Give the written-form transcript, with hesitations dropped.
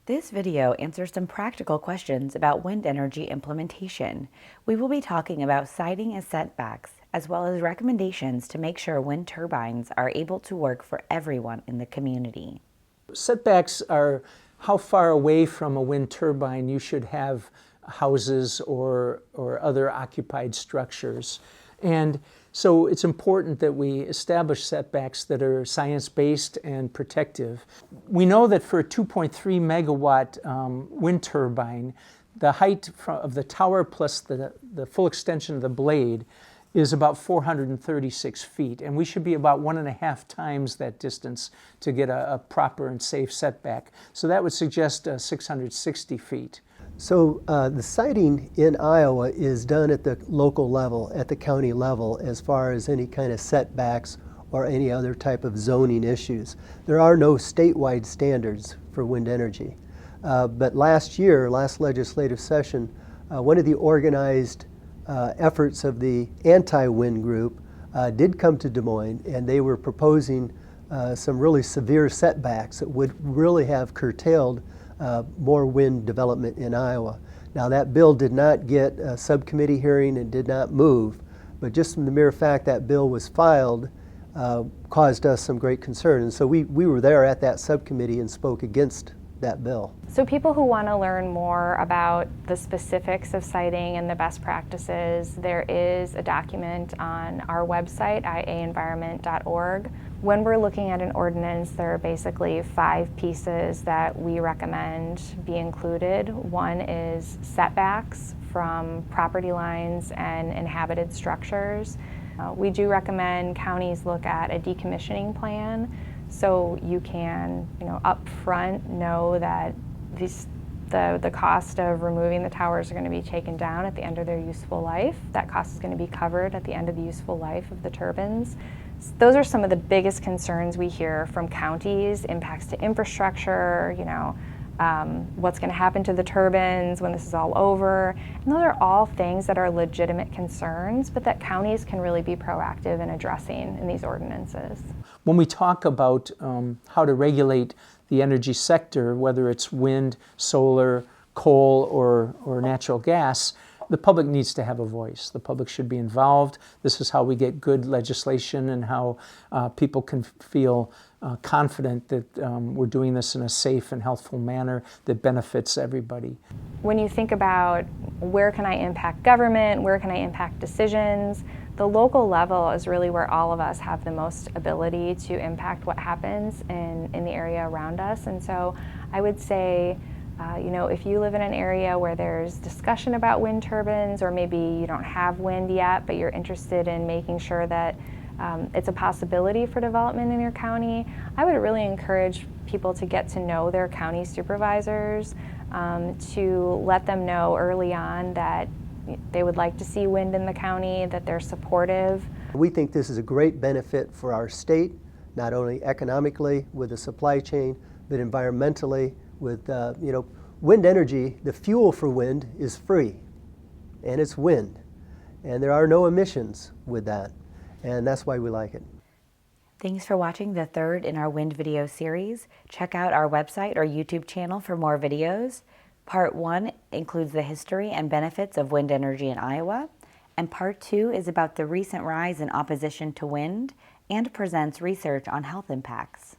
This video answers some practical questions about wind energy implementation. We will be talking about siting and setbacks, as well as recommendations to make sure wind turbines are able to work for everyone in the community. Setbacks are how far away from a wind turbine you should have houses or other occupied structures. And so it's important that we establish setbacks that are science-based and protective. We know that for a 2.3 megawatt wind turbine, the height of the tower plus the full extension of the blade is about 436 feet, and we should be about 1.5 times that distance to get a proper and safe setback. So that would suggest 660 feet. So the siting in Iowa is done at the local level, at the county level, as far as any kind of setbacks or any other type of zoning issues. There are no statewide standards for wind energy. But last legislative session, one of the organized efforts of the anti-wind group did come to Des Moines, and they were proposing some really severe setbacks that would really have curtailed more wind development in Iowa. Now that bill did not get a subcommittee hearing and did not move, but just from the mere fact that bill was filed caused us some great concern. And so we were there at that subcommittee and spoke against that bill. So people who want to learn more about the specifics of siting and the best practices, there is a document on our website, iaenvironment.org. When we're looking at an ordinance, there are basically 5 pieces that we recommend be included. One is setbacks from property lines and inhabited structures. We do recommend counties look at a decommissioning plan, so you can, up front know that the cost of removing the towers are going to be taken down at the end of their useful life. That cost is going to be covered at the end of the useful life of the turbines. So those are some of the biggest concerns we hear from counties: impacts to infrastructure, what's going to happen to the turbines when this is all over. And those are all things that are legitimate concerns, but that counties can really be proactive in addressing in these ordinances. When we talk about how to regulate the energy sector, whether it's wind, solar, coal, or natural gas, the public needs to have a voice. The public should be involved. This is how we get good legislation and how people can feel confident that we're doing this in a safe and healthful manner that benefits everybody. When you think about where can I impact government, where can I impact decisions, the local level is really where all of us have the most ability to impact what happens in the area around us. And so I would say, if you live in an area where there's discussion about wind turbines, or maybe you don't have wind yet, but you're interested in making sure that it's a possibility for development in your county, I would really encourage people to get to know their county supervisors, to let them know early on that they would like to see wind in the county, that they're supportive. We think this is a great benefit for our state, not only economically with the supply chain, but environmentally with, wind energy. The fuel for wind is free, and it's wind. And there are no emissions with that, and that's why we like it. Thanks for watching the third in our wind video series. Check out our website or YouTube channel for more videos. Part 1 includes the history and benefits of wind energy in Iowa, and Part 2 is about the recent rise in opposition to wind and presents research on health impacts.